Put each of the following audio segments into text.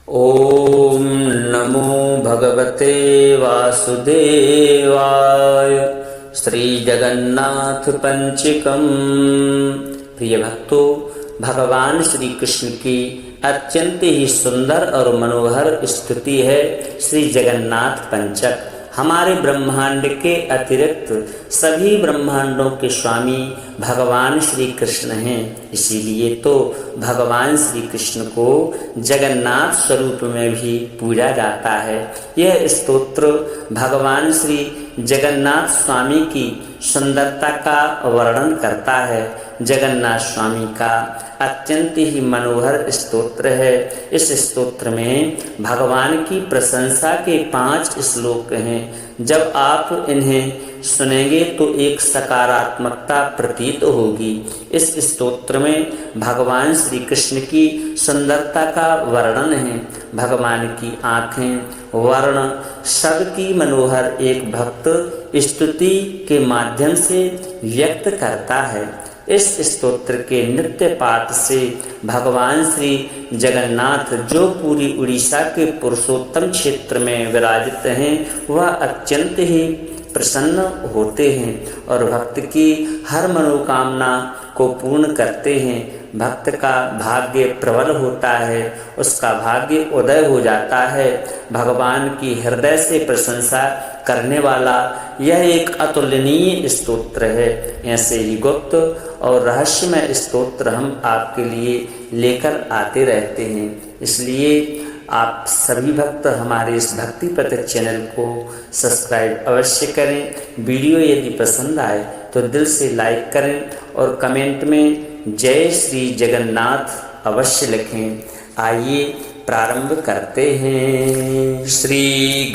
ओम नमो भगवते वासुदेवाय। श्री जगन्नाथ पंचकम। प्रिय भक्तों, भगवान श्री कृष्ण की अत्यंत ही सुंदर और मनोहर स्तुति है श्री जगन्नाथ पंचक। हमारे ब्रह्मांड के अतिरिक्त सभी ब्रह्मांडों के स्वामी भगवान श्री कृष्ण हैं। इसीलिए तो भगवान श्री कृष्ण को जगन्नाथ स्वरूप में भी पूजा जाता है। यह स्तोत्र भगवान श्री जगन्नाथ स्वामी की सुंदरता का वर्णन करता है। जगन्नाथ स्वामी का अत्यंत ही मनोहर स्तोत्र है। इस स्तोत्र में भगवान की प्रशंसा के 5 श्लोक हैं। जब आप इन्हें सुनेंगे तो एक सकारात्मकता प्रतीत होगी। इस स्तोत्र में भगवान श्री कृष्ण की सुंदरता का वर्णन है। भगवान की आँखें, वर्ण, सबकी मनोहर एक भक्त स्तुति के माध्यम से व्यक्त करता है। इस स्तोत्र के नित्य पाठ से भगवान श्री जगन्नाथ, जो पूरी उड़ीसा के पुरुषोत्तम क्षेत्र में विराजित हैं, वह अत्यंत ही प्रसन्न होते हैं और भक्त की हर मनोकामना को पूर्ण करते हैं। भक्त का भाग्य प्रबल होता है, उसका भाग्य उदय हो जाता है। भगवान की हृदय से प्रशंसा करने वाला यह एक अतुलनीय स्तोत्र है। ऐसे ही गुप्त और रहस्यमय स्तोत्र हम आपके लिए लेकर आते रहते हैं। इसलिए आप सभी भक्त हमारे इस भक्ति पथ चैनल को सब्सक्राइब अवश्य करें। वीडियो यदि पसंद आए तो दिल से लाइक करें और कमेंट में जय श्री जगन्नाथ अवश्य लिखें। आइए प्रारंभ करते हैं। श्री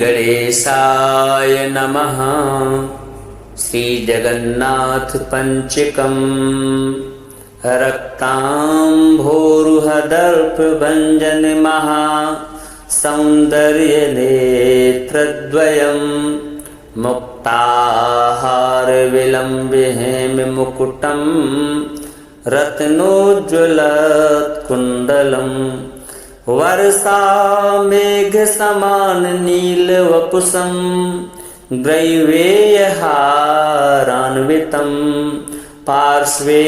गणेशाय नमः। श्री जगन्नाथ पंचकम। रक्तांभोरुहदर्पभञ्जन महा सौन्दर्य नेत्रद्वयम् मुक्ताहार विलम्बे मुकुटं रत्नोज्ज्वलत्कुण्डलम् वर्षा मेघ समान नीलवपुषं ग्रैवेयहारान्वितं पार्श्वे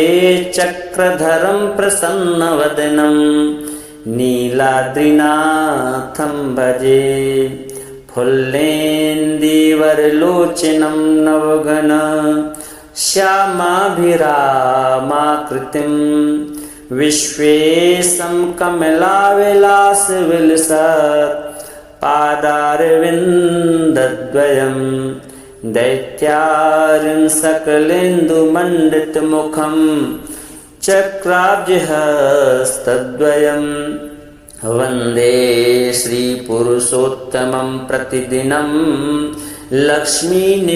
चक्रधरं प्रसन्नवदनं नीलाद्रिनाथं भजे। फुल्लेन्दीवरलोचनं नवघन श्यामाभिरामाकृतिं विश्वेशं कमलाविलासविलसत् पादारविन्दद्वयम् दैत्यारिं सकलेन्दुमण्डितमुखं चक्राब्जहस्तद्वयं वन्दे श्रीपुरुषोत्तमं प्रतिदिनं लक्ष्मीनिवासालयम्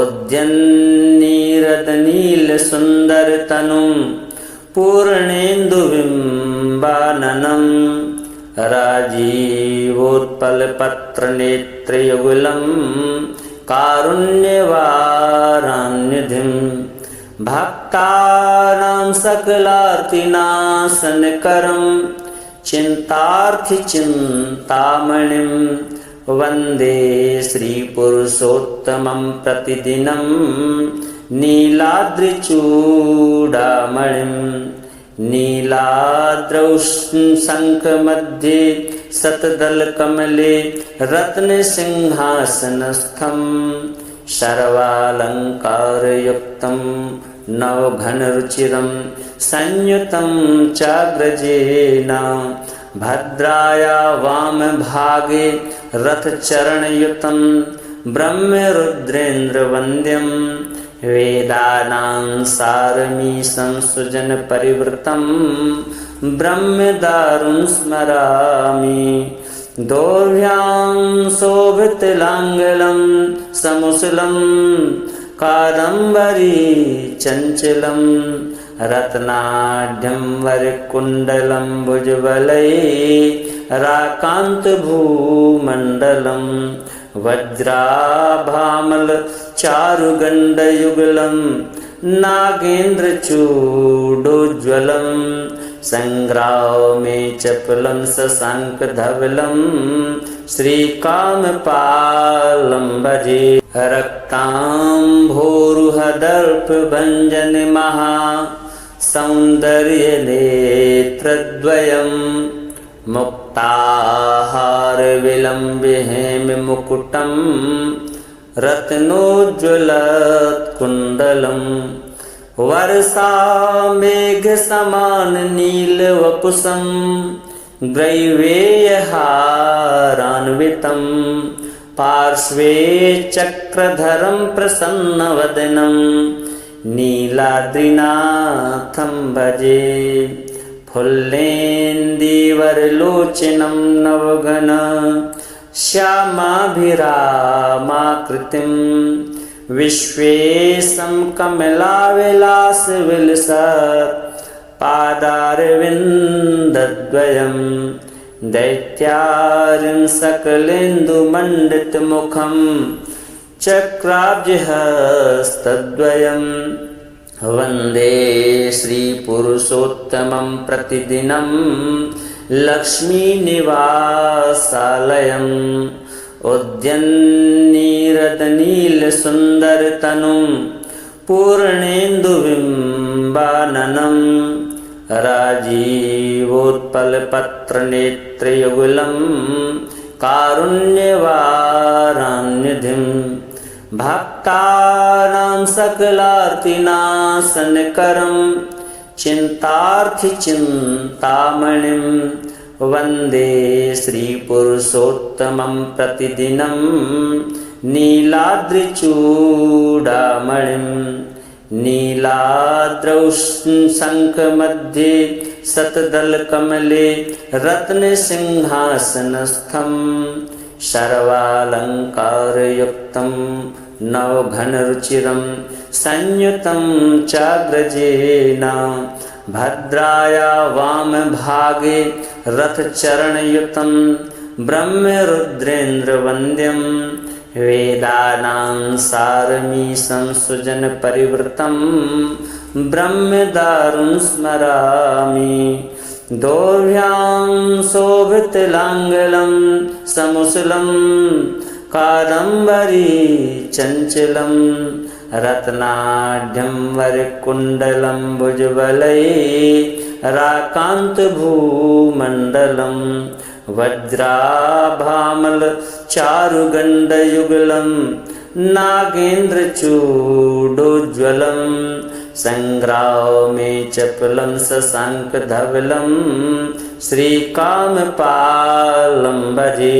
उद्यन्नीरदनीलसुन्दरतनुं पूर्णेन्दुबिम्बाननं राजीवोत्पलपत्रनेत्रयुगलं कारुण्यवारान्निधिं भक्तानां सकलार्तिनाशनकरं चिन्तार्थिचिन्तामणिं वन्दे श्रीपुरुषोत्तमं प्रतिदिनं नीलाद्रिचूडामणिं नीलाद्रौ शङ्खमध्ये शतदलकमले रत्नसिंहासनस्थं सर्वालङ्कारयुक्तं नवघनरुचिरं संयुतं चाग्रजेन भद्राया वामभागे रथचरणयुतं ब्रह्मरुद्रेन्द्रवन्द्यं वेदानां सारमीशं सुजनपरिवृतं ब्रह्मदारुं स्मरामि। दोर्भ्यां शोभितलाङ्गलं समुसलं कादम्बरी चञ्चलं रत्नाढ्यं वरकुण्डलं भुजबलैराकान्तभूमण्डलं वज्राभामलचारुगण्डयुगलं नागेन्द्रचूडोज्ज्वलं संग्रामे चपलं शशाङ्कधवलं श्रीकामपालं भजे रक्ताम्भोरुहदर्पभञ्जनमहा सौन्दर्यनेत्रद्वयं मुक्ताहारविलम्बिहेममुकुटं रत्नोज्ज्वलत्कुण्डलं वर्षामेघसमाननीलवपुषं ग्रैवेयहारान्वितं पार्श्वे चक्रधरं प्रसन्नवदनं नीलाद्रिनाथं भजे फुल्लेन्दीवरलोचनं नवघन श्यामाभिरामाकृतिं विश्वेशं कमलाविलासविलसत् पादारविन्दद्वयं दैत्यारिं सकलेन्दुमण्डितमुखं चक्राब्जहस्तद्वयं वन्दे श्रीपुरुषोत्तमं प्रतिदिनं लक्ष्मीनिवासालयम् उद्यन्नीरदनीलसुन्दरतनुं पूर्णेन्दुबिम्बाननं राजीवोत्पलपत्रनेत्रयुगलं कारुण्यवारान्निधिं भक्तानां सकलार्तिनाशनकरं चिन्तार्थिचिन्तामणिं वन्दे श्रीपुरुषोत्तमं प्रतिदिनं नीलाद्रिचूडामणिं नीलाद्रौ शङ्खमध्ये शतदलकमले रत्नसिंहासनस्थं सर्वालङ्कारयुक्तं नवघनरुचिरं संयुतं चाग्रजेन भद्राया वामभागे रथचरणयुतं ब्रह्मरुद्रेन्द्रवन्द्यं वेदानां सारमीशं सुजनपरिवृतं ब्रह्मदारुं स्मरामि दोर्भ्यां शोभितलाङ्गलं समुसलं कादम्बरी चञ्चलं रत्नाढ्यं वरकुण्डलं भुजबलैराकान्तभूमण्डलं वज्राभामलचारुगण्डयुगलं नागेन्द्रचूडोज्ज्वलं सङ्ग्रामे चपलं शशाङ्कधवलं श्रीकामपालं भजे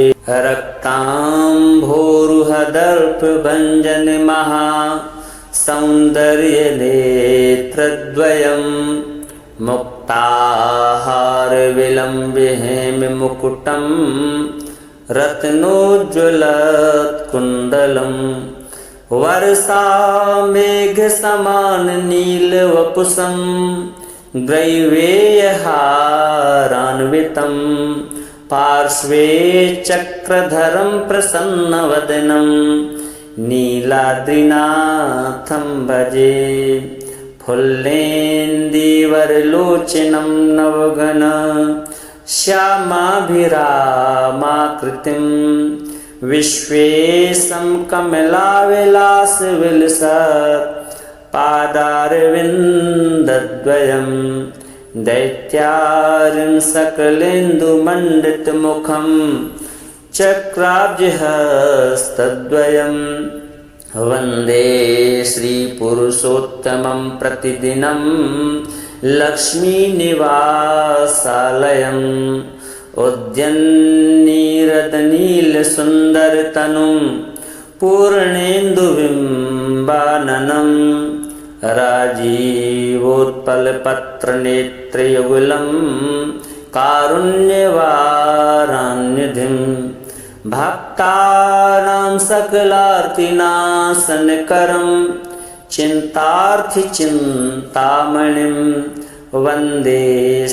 रक्ताम्भोरुहदर्पभञ्जनमहा सौन्दर्यनेत्रद्वयं मुक्ताहारविलम्बिहेममुकुटं रत्नोज्ज्वलत्कुण्डलं वर्षामेघसमाननीलवपुषं ग्रैवेयहारान्वितं पार्श्वे चक्रधरं प्रसन्नवदनं नीलाद्रिनाथं भजे फुल्लेन्दीवरलोचनं नवघन श्यामाभिरामाकृतिं विश्वेशं कमलाविलासविलसत् पादारविन्दद्वयं दैत्यारिं सकलेन्दुमण्डितमुखं चक्राब्जहस्तद्वयं वन्दे श्रीपुरुषोत्तमं प्रतिदिनं लक्ष्मीनिवासालयम् उद्यन्नीरदनीलसुन्दरतनुं पूर्णेन्दुबिम्बाननं राजीवोत्पलपत्रनेत्रयुगलं कारुण्यवारान्निधिं भक्तानां सकलार्तिनाशनकरं चिन्तार्थिचिन्तामणिं वन्दे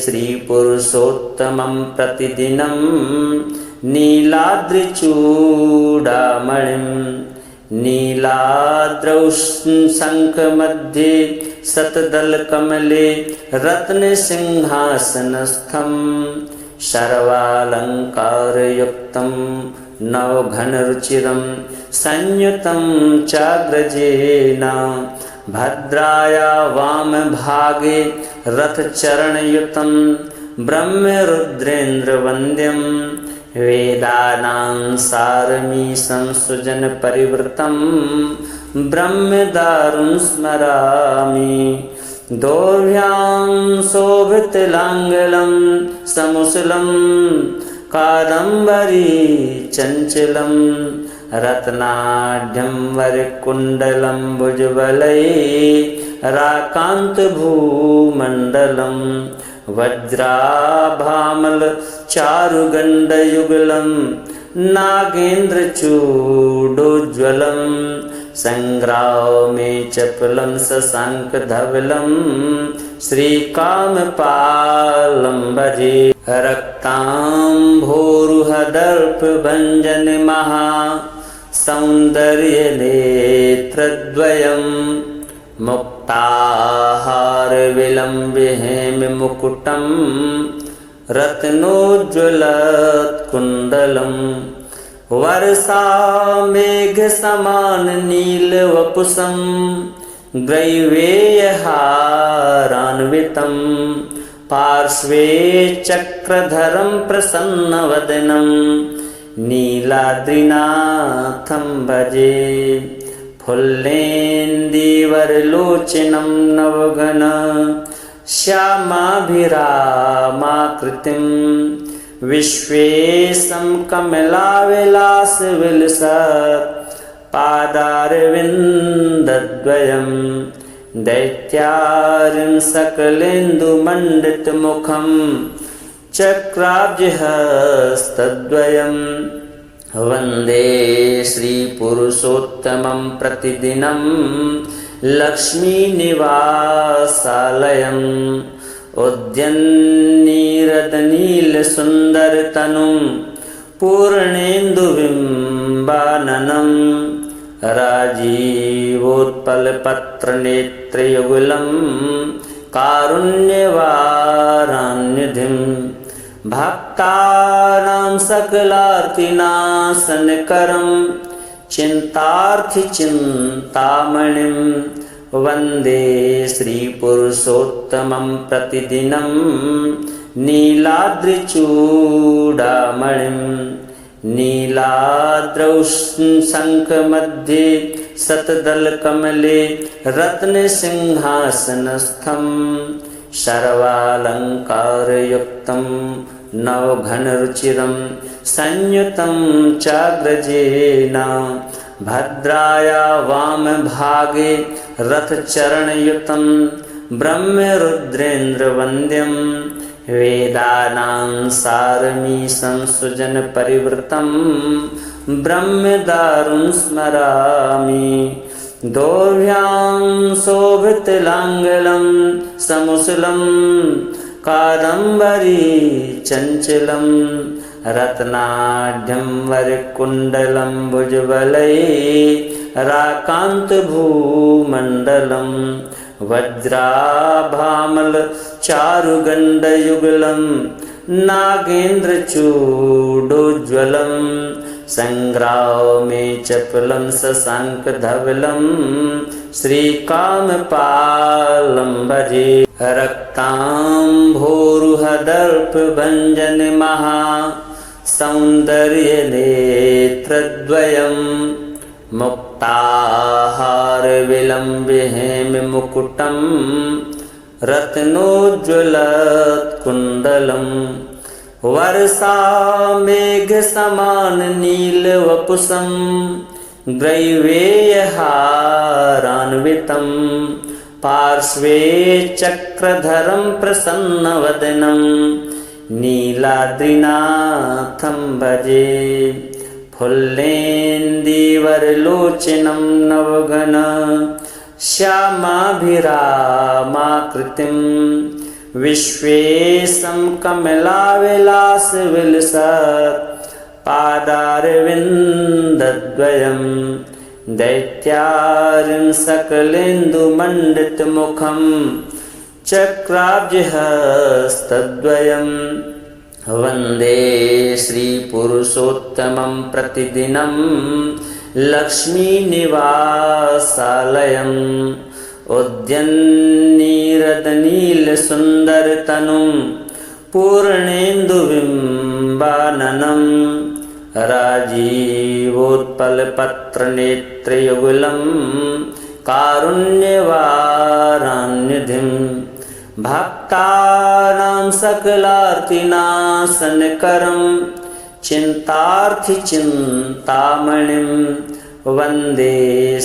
श्रीपुरुषोत्तमं प्रतिदिनं नीलाद्रिचूडामणिं नीलाद्रौ शङ्खमध्ये सतदलकमले रत्नसिंहासनस्थं सर्वालङ्कारयुक्तं नवघनरुचिरं संयुतं चाग्रजेन भद्राया वामभागे रथचरणयुतं ब्रह्मरुद्रेन्द्रवन्द्यं वेदानां सारमीशं सुजनपरिवृतं ब्रह्मदारुं स्मरामि दोर्भ्यां शोभितलाङ्गलं समुसलं कादम्बरी चञ्चलं रत्नाढ्यं वरकुण्डलं भुजबलैराकान्तभूमण्डलं वज्राभामलचारुगण्डयुगलं नागेन्द्रचूडोज्ज्वलं सङ्ग्रामे चपलं शशाङ्कधवलं श्रीकामपालं भजे रक्ताम्भोरुहदर्पभञ्जनमहा सौन्दर्यनेत्रद्वयं मुक्ताहारविलम्बिहेममुकुटं रत्नोज्ज्वलत्कुण्डलं वर्षामेघसमाननीलवपुषं ग्रैवेयहारान्वितं पार्श्वे चक्रधरं प्रसन्नवदनं नीलाद्रिनाथं भजे फुल्लेन्दीवरलोचनं नवघन श्यामाभिरामाकृतिं विश्वेशं कमलाविलासविलसत् पादारविन्दद्वयं दैत्यारिं सकलेन्दुमण्डितमुखं चक्राब्जहस्तद्वयं वन्दे श्रीपुरुषोत्तमं प्रतिदिनं लक्ष्मीनिवासालयम् उद्यन्नीरदनीलसुन्दरतनुं पूर्णेन्दुबिम्बाननं राजीवोत्पलपत्रनेत्रयुगलं कारुण्यवारान्निधिं भक्तानां सकलार्तिनाशनकरं चिन्तार्थिचिन्तामणिं वन्दे श्रीपुरुषोत्तमं प्रतिदिनं नीलाद्रिचूडामणिं नीलाद्रौ शङ्खमध्ये शतदलकमले रत्नसिंहासनस्थं सर्वालङ्कारयुक्तं नवघनरुचिरं संयुतं चाग्रजेन भद्राया वामभागे रथचरणयुतं ब्रह्मरुद्रेन्द्रवन्द्यं वेदानां सारमीशं सुजनपरिवृतं ब्रह्मदारुं स्मरामि दोर्भ्यां शोभितलाङ्गलं समुसलं कादम्बरी चञ्चलं रत्नाढ्यं वरकुण्डलं भुजबलैराकान्तभूमण्डलं वज्राभामलचारुगण्डयुगलं नागेन्द्रचूडोज्ज्वलं सङ्ग्रामे चपलं शशाङ्कधवलं श्रीकामपालं भजे रक्ताम्भोरुहदर्पभञ्जनमहा सौन्दर्यनेत्रद्वयं मुक्ताहारविलम्बिहेममुकुटं रत्नोज्ज्वलत्कुण्डलं वर्षामेघसमाननीलवपुषं ग्रैवेयहारान्वितं पार्श्वे चक्रधरं प्रसन्नवदनं नीलाद्रिनाथं भजे फुल्लेन्दीवरलोचनं नवघन श्यामाभिरामाकृतिं विश्वेशं कमलाविलासविलसत् पादारविन्दद्वयं दैत्यारिं सकलेन्दुमण्डितमुखं चक्राब्जहस्तद्वयं वन्दे श्रीपुरुषोत्तमं प्रतिदिनं लक्ष्मीनिवासालयम् उद्यन्नीरदनीलसुन्दरतनुं पूर्णेन्दुबिम्बाननं राजीवोत्पलपत्रनेत्रयुगलं कारुण्यवारान्निधिं भक्तानां सकलार्तिनाशनकरं चिन्तार्थिचिन्तामणिं वन्दे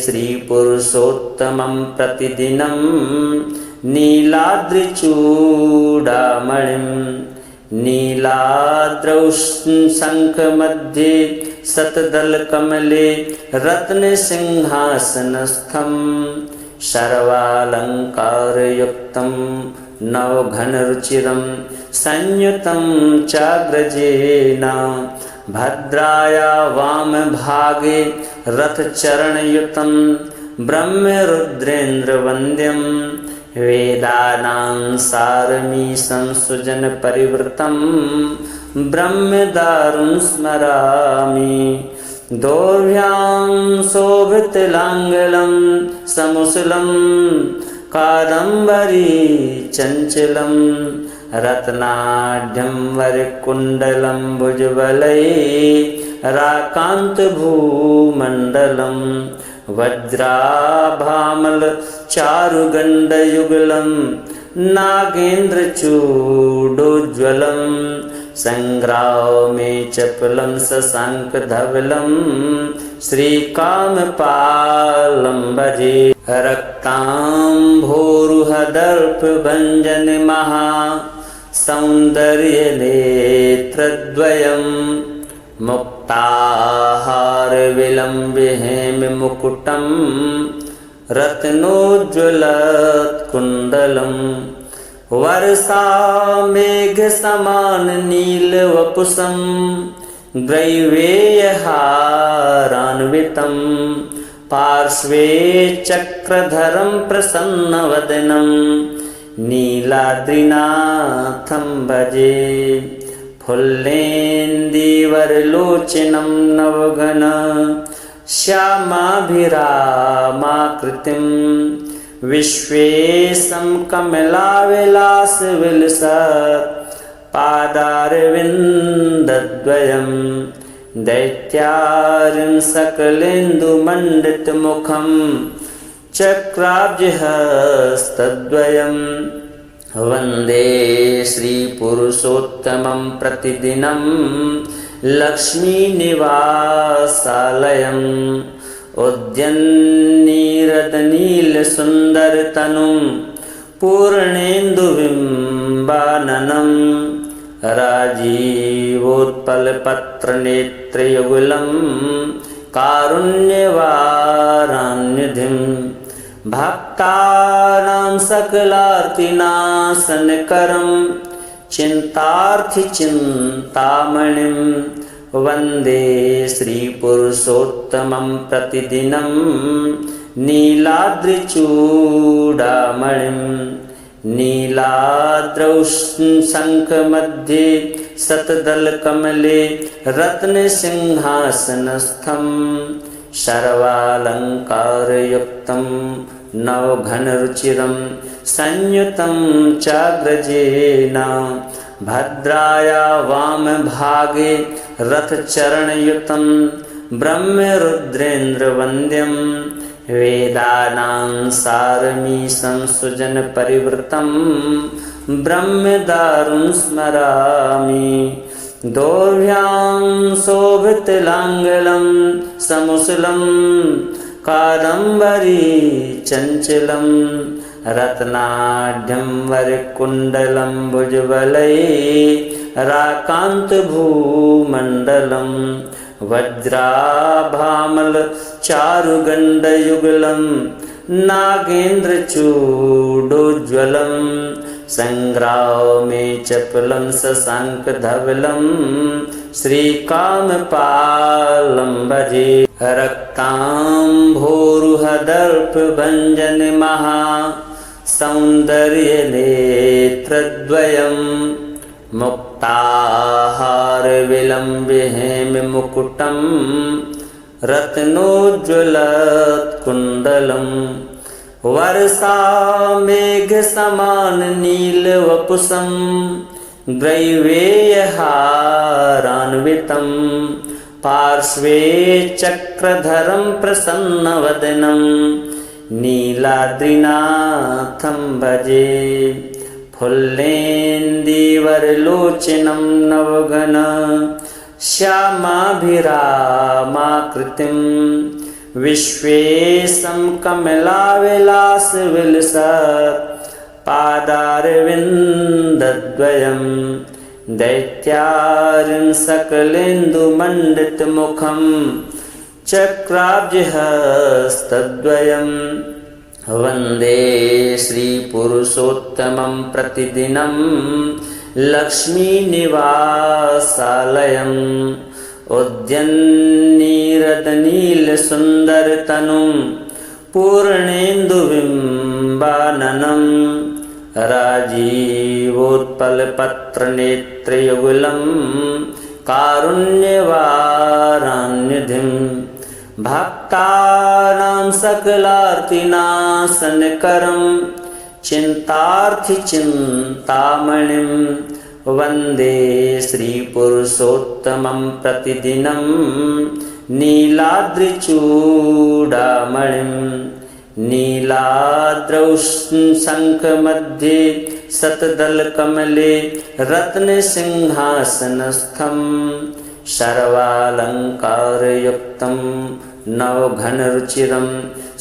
श्रीपुरुषोत्तमं प्रतिदिनं नीलाद्रिचूडामणिं नीलाद्रौ शङ्खमध्ये शतदलकमले रत्नसिंहासनस्थं सर्वालङ्कारयुक्तं नवघनरुचिरं संयुतं चाग्रजेन भद्राया वामभागे रथचरणयुतं ब्रह्मरुद्रेन्द्रवन्द्यं वेदानां सारमीशं सुजनपरिवृतं ब्रह्मदारुं स्मरामि दोर्भ्यां शोभितलाङ्गलं समुसलं कादम्बरी चञ्चलं रत्नाढ्यं वरकुण्डलं भुजबलैराकान्तभूमण्डलं वज्राभामलचारुगण्डयुगलं नागेन्द्रचूडोज्ज्वलं सङ्ग्रामे चपलं शशाङ्कधवलं श्रीकामपालं भजे रक्ताम्भोरुहदर्पभञ्जनमहा सौन्दर्यनेत्रद्वयं मुक्ताहारविलम्बिहेममुकुटं रत्नोज्ज्वलत्कुण्डलं वर्षामेघसमाननीलवपुषं ग्रैवेयहारान्वितं पार्श्वे चक्रधरं प्रसन्नवदनं नीलाद्रिनाथं भजे फुल्लेन्दीवरलोचनं नवघन श्यामाभिरामाकृतिं विश्वेशं कमलाविलासविलसत् पादारविन्दद्वयं दैत्यारिं सकलेन्दुमण्डितमुखं चक्राब्जहस्तद्वयं वन्दे श्रीपुरुषोत्तमं प्रतिदिनं लक्ष्मीनिवासालयम् उद्यन्नीरदनीलसुन्दरतनुं पूर्णेन्दुबिम्बाननं राजीवोत्पलपत्रनेत्रयुगलं कारुण्यवारान्निधिं भक्तानां सकलार्तिनाशनकरं चिन्तार्थिचिन्तामणिं वन्दे श्रीपुरुषोत्तमं प्रतिदिनं नीलाद्रिचूडामणिं नीलाद्रौ शङ्खमध्ये शतदलकमले रत्नसिंहासनस्थं सर्वालङ्कारयुक्तं नवघनरुचिरं संयुतं चाग्रजेन भद्राया वामभागे रथचरणयुतं ब्रह्मरुद्रेन्द्रवन्द्यं वेदानां सारमीशं सुजनपरिवृतं ब्रह्मदारुं स्मरामि दोर्भ्यां शोभितलाङ्गलं समुसलं कादम्बरी चञ्चलं रत्नाढ्यं वरकुण्डलं भुजबलैराकान्तभूमण्डलं वज्राभामलचारुगण्डयुगलं नागेन्द्रचूडोज्ज्वलं सङ्ग्रामे चपलं शशाङ्कधवलं श्रीकामपालं भजे रक्ताम्भोरुहदर्पभञ्जन महासौन्दर्यनेत्रद्वयं मुक्ताहारविलम्बिहेममुकुटं रत्नोज्ज्वलत्कुण्डलं वर्षामेघसमाननीलवपुषं ग्रैवेयहारान्वितं पार्श्वे चक्रधरं प्रसन्नवदनं नीलाद्रिनाथं भजे फुल्लेन्दीवरलोचनं नवघन श्यामाभिरामाकृतिं विश्वेशं कमलाविलासविलसत् पादारविन्दद्वयं दैत्यारिं सकलेन्दुमण्डितमुखं चक्राब्जहस्तद्वयं वन्दे श्रीपुरुषोत्तमं प्रतिदिनं लक्ष्मीनिवासालयम् उद्यन्नीरदनीलसुन्दरतनुं पूर्णेन्दुबिम्बाननं राजीवोत्पलपत्रनेत्रयुगलं कारुण्यवारान्निधिं भक्तानां सकलार्तिनाशनकरं चिन्तार्थिचिन्तामणिं वन्दे श्रीपुरुषोत्तमं प्रतिदिनं नीलाद्रिचूडामणिं नीलाद्रौ शङ्खमध्ये शतदलकमले रत्नसिंहासनस्थं सर्वालङ्कारयुक्तं नवघनरुचिरं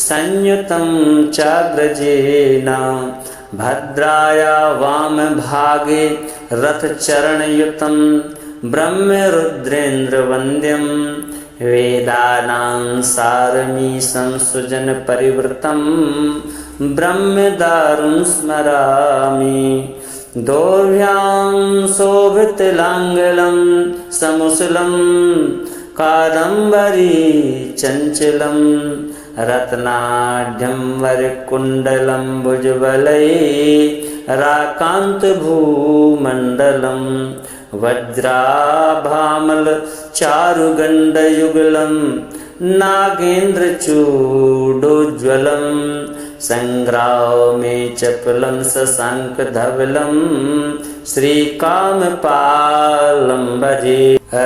संयुतं चाग्रजेन भद्राया वामभागे रथचरणयुतं ब्रह्मरुद्रेन्द्रवन्द्यं वेदानां सारमीशं सुजनपरिवृतं ब्रह्मदारुं स्मरामि दोर्भ्यां शोभितलाङ्गलं समुसलं कादम्बरी चञ्चलं रत्नाढ्यं वरकुण्डलं भुजबलैराकान्तभूमण्डलं वज्राभामलचारुगण्डयुगलं नागेन्द्रचूडोज्ज्वलं सङ्ग्रामे चपलं शशाङ्कधवलं श्रीकामपालं भजे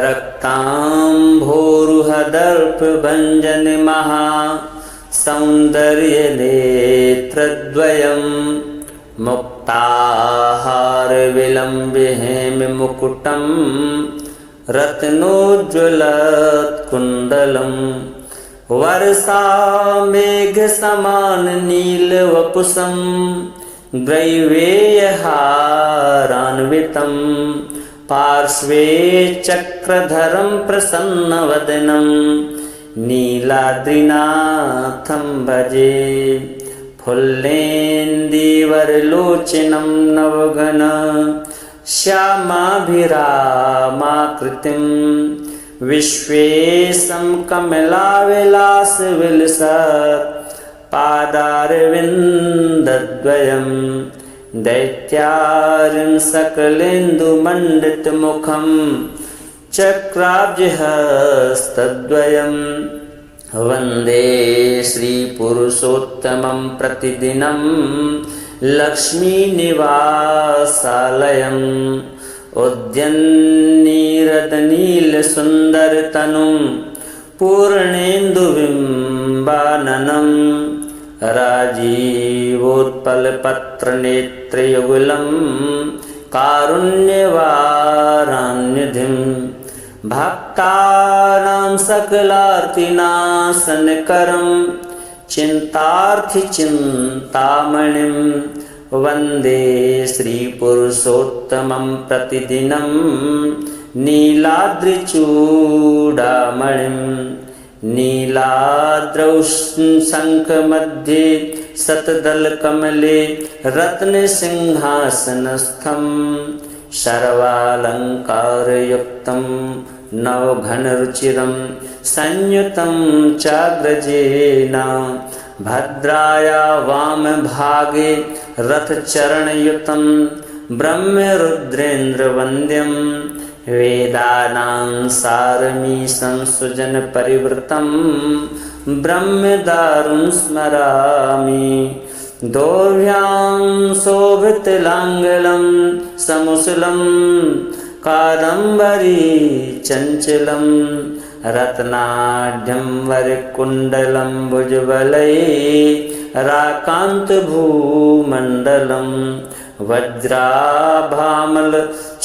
रक्ताम्भोरुहदर्पभञ्जन महासौन्दर्यनेत्रद्वयं मुक्ताहारविलम्बिहेममुकुटं रत्नोज्ज्वलत्कुण्डलं वर्षामेघसमाननीलवपुषं ग्रैवेयहारान्वितं पार्श्वे चक्रधरं प्रसन्नवदनं नीलाद्रिनाथं भजे फुल्लेन्दीवरलोचनं नवघन श्यामाभिरामाकृतिं विश्वेशं कमलाविलासविलसत् पादारविन्दद्वयं दैत्यारिं सकलेन्दुमण्डितमुखं चक्राब्जहस्तद्वयं वन्दे श्रीपुरुषोत्तमं प्रतिदिनं लक्ष्मीनिवासालयम् उद्यन्नीरदनीलसुन्दरतनुं पूर्णेन्दुबिम्बाननं राजीवोत्पलपत्रनेत्रयुगलं कारुण्यवारान्निधिं भक्तानां सकलार्तिनाशनकरं चिन्तार्थिचिन्तामणिं वन्दे श्रीपुरुषोत्तमं प्रतिदिनं नीलाद्रिचूडामणिं नीलाद्रौ शङ्खमध्ये शतदलकमले रत्नसिंहासनस्थं सर्वालङ्कारयुक्तं नवघनरुचिरं संयुतं चाग्रजेन भद्राया वामभागे रथचरणयुतं ब्रह्मरुद्रेन्द्रवन्द्यं वेदानां सारमीशं सुजनपरिवृतं ब्रह्मदारुं स्मरामि दोर्भ्यां शोभितलाङ्गलं समुसलं कादम्बरी चञ्चलं रत्नाढ्यं वरकुण्डलं भुजबलैराकान्तभूमण्डलं वज्राभामल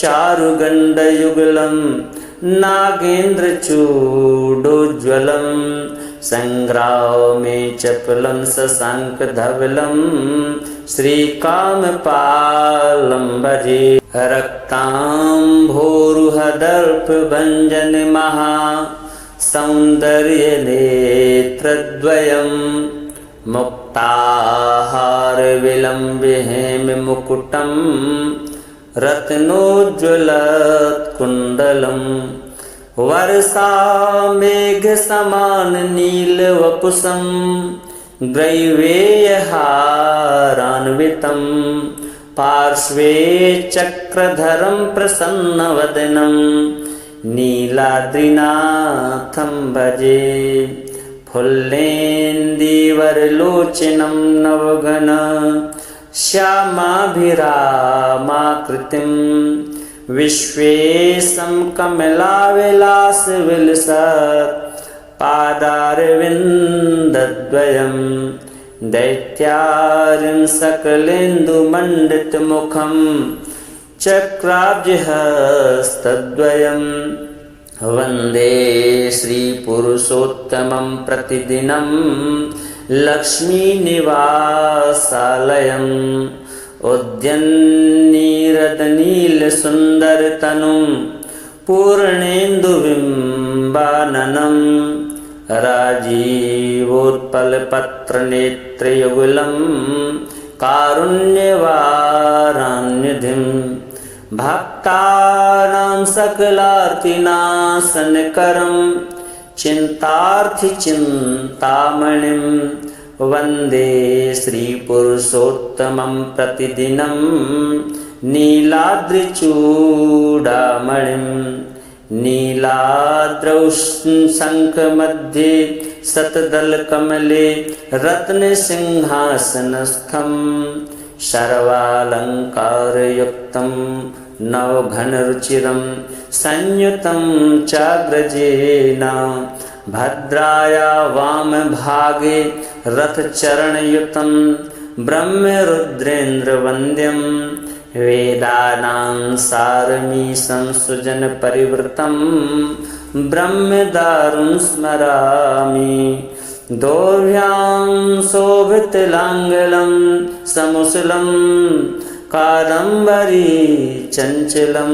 चारुगण्डयुगलं नागेन्द्रचूडोज्ज्वलं संग्रामे चपलं शशाङ्कधवलं श्रीकामपालं भजे रक्ताम्भोरुहदर्पभञ्जनमहा सौन्दर्यनेत्रद्वयं मुक्ताहारविलम्बिहेममुकुटं रत्नोज्ज्वलत्कुण्डलं वर्षामेघसमाननीलवपुषं ग्रैवेयहारान्वितं पार्श्वे चक्रधरं प्रसन्नवदनं नीलाद्रिनाथं भजे फुल्लेन्दीवरलोचनं नवघन श्यामाभिरामाकृतिं विश्वेशं कमलाविलासविलसत् पादारविन्दद्वयं दैत्यारिं सकलेन्दुमण्डितमुखं चक्राब्जहस्तद्वयं वन्दे श्रीपुरुषोत्तमं प्रतिदिनं लक्ष्मीनिवासालयम् उद्यन्नीरदनीलसुन्दरतनुं पूर्णेन्दुबिम्बाननं राजीवोत्पलपत्रनेत्रयुगलं कारुण्यवारान्निधिं भक्तानां सकलार्तिनाशनकरं चिन्तार्थिचिन्तामणिं वन्दे श्रीपुरुषोत्तमं प्रतिदिनं नीलाद्रिचूडामणिं नीलाद्रौ शङ्खमध्ये शतदलकमले रत्नसिंहासनस्थं सर्वालङ्कारयुक्तं नवघनरुचिरं संयुतं चाग्रजेन भद्राया वामभागे रथचरणयुतं ब्रह्मरुद्रेन्द्रवन्द्यं वेदानां सारमीशं सुजनपरिवृतं ब्रह्मदारुं स्मरामि दोर्भ्यां शोभितलाङ्गलं समुसलं कादम्बरी चञ्चलं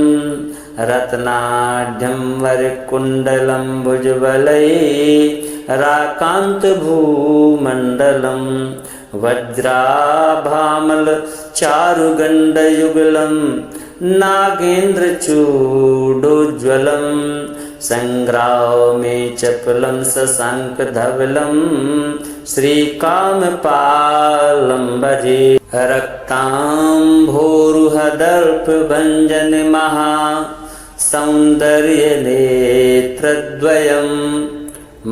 रत्नाढ्यं वरकुण्डलं भुजबलैराकान्तभूमण्डलं वज्राभामल चारुगण्डयुगलं नागेन्द्रचूडोज्ज्वलं संग्रामे चपलं शशाङ्कधवलं श्रीकामपालं भजे रक्ताम्भोरुहदर्पभञ्जनमहा सौन्दर्यनेत्रद्वयं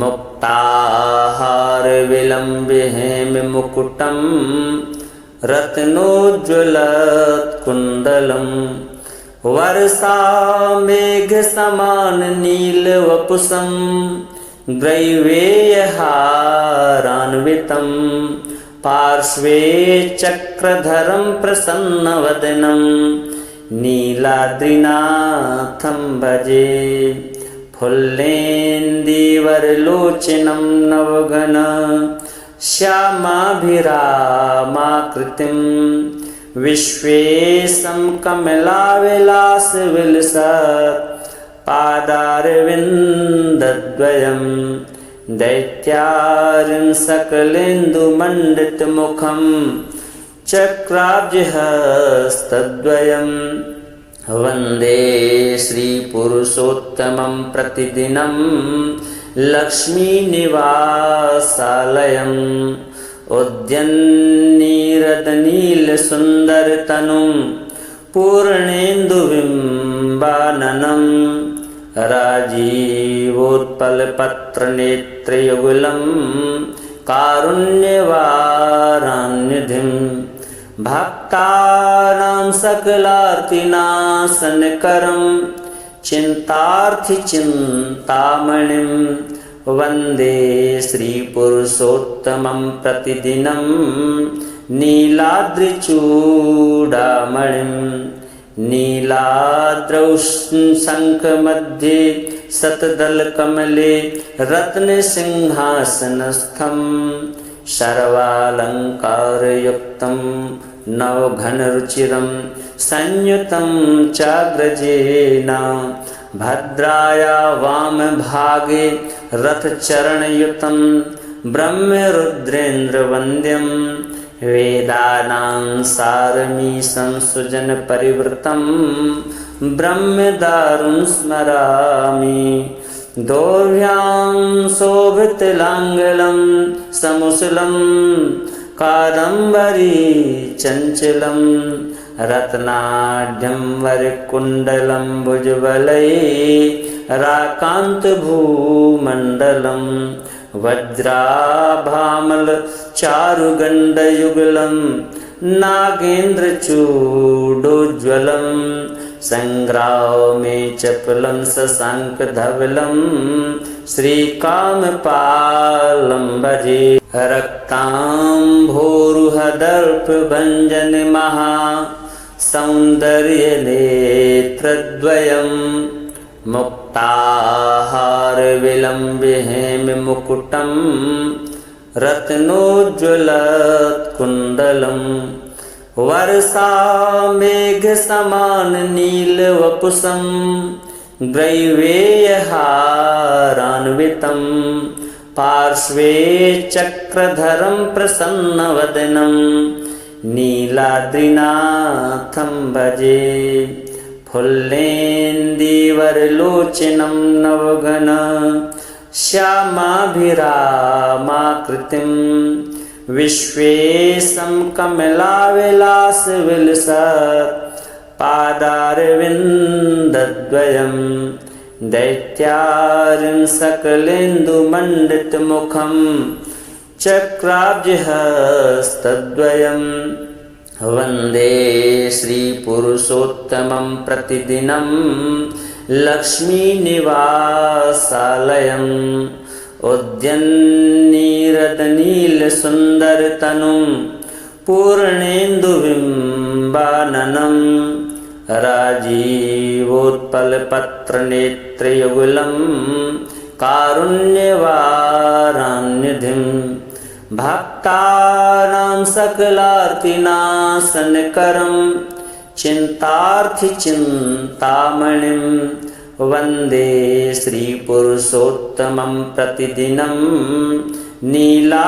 मुक्ताहारविलम्बिहेममुकुटं रत्नोज्ज्वलत्कुण्डलं वर्षामेघसमाननीलवपुषं ग्रैवेयहारान्वितं पार्श्वे चक्रधरं प्रसन्नवदनं नीलाद्रिनाथं भजे फुल्लेन्दीवरलोचनं नवघन श्यामाभिरामाकृतिं विश्वेशं कमलाविलासविलसत् पादारविन्दद्वयं दैत्यारिं सकलेन्दुमण्डितमुखं चक्राब्जहस्तद्वयं वन्दे श्रीपुरुषोत्तमं प्रतिदिनं लक्ष्मीनिवासालयम् उद्यन्नीरदनीलसुन्दरतनुं पूर्णेन्दुबिम्बाननं राजीवोत्पलपत्रनेत्रयुगलं कारुण्यवारान्निधिं भक्तानां सकलार्तिनाशनकरं चिन्तार्थिचिन्तामणिं वन्दे श्रीपुरुषोत्तमं प्रतिदिनं नीलाद्रिचूडामणिं नीलाद्रौ शङ्खमध्ये शतदलकमले रत्नसिंहासनस्थं सर्वालङ्कारयुक्तं नवघनरुचिरं संयुतं चाग्रजेन भद्राया वामभागे रथचरणयुतं ब्रह्मरुद्रेन्द्रवन्द्यं वेदानां सारमीशं सुजनपरिवृतं ब्रह्मदारुं स्मरामि दोर्भ्यां शोभितलाङ्गलं समुसलं कादम्बरी चञ्चलं रत्नाढ्यं वरकुण्डलं भुजबलैराकान्तभूमण्डलं वज्राभामलचारुगण्डयुगलं नागेन्द्रचूडोज्ज्वलं सङ्ग्रामे चपलं शशाङ्कधवलं श्रीकामपालं भजे रक्ताम्भोरुहदर्पभञ्जनमहासौन्दर्यनेत्रद्वयं मुक्ताहारविलम्बिहेममुकुटं रत्नोज्ज्वलत्कुण्डलं वर्षामेघसमाननीलवपुषं ग्रैवेयहारान्वितं पार्श्वे चक्रधरं प्रसन्नवदनं नीलाद्रिनाथं भजे फुल्लेन्दीवरलोचनं नवघन श्यामाभिरामाकृतिं विश्वेशं कमलाविलासविलसत् पादारविन्दद्वयं दैत्यारिं सकलेन्दुमण्डितमुखं चक्राब्जहस्तद्वयं वन्दे श्रीपुरुषोत्तमं प्रतिदिनं लक्ष्मीनिवासालयम् उद्यन्नीरदनीलसुन्दरतनुं पूर्णेन्दुबिम्बाननं राजीवोत्पलपत्रनेत्रयुगलं कारुण्यवारान्निधिं भक्तानां सकलार्तिनाशनकरं चिन्तार्थिचिन्तामणिं वन्दे श्रीपुरुषोत्तमं प्रतिदिनं नीलाद्रिचूडामणिं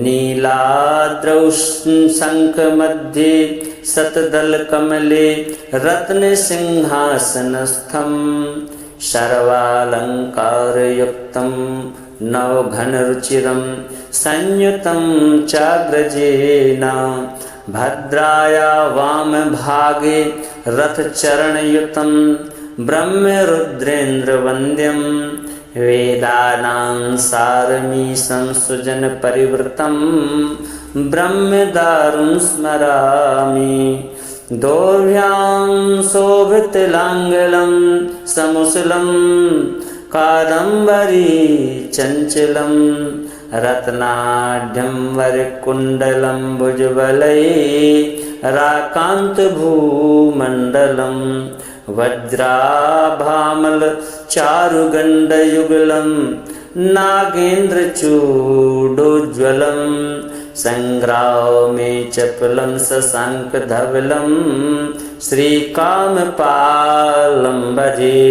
नीलाद्रौ शङ्खमध्ये शतदलकमले रत्नसिंहासनस्थं सर्वालङ्कारयुक्तं नवघनरुचिरं संयुतं चाग्रजेन भद्राया वामभागे रथचरणयुतं ब्रह्मरुद्रेन्द्रवन्द्यं वेदानां सारमीशं सुजनपरिवृतं ब्रह्मदारुं स्मरामि दोर्भ्यां शोभितलाङ्गलं समुसलं कादम्बरी चञ्चलं रत्नाढ्यं वरकुण्डलं भुजबलैराकान्तभूमण्डलं वज्राभामलचारुगण्डयुगलं नागेन्द्रचूडोज्ज्वलं सङ्ग्रामे चपलं शशाङ्कधवलं श्रीकामपालं भजे।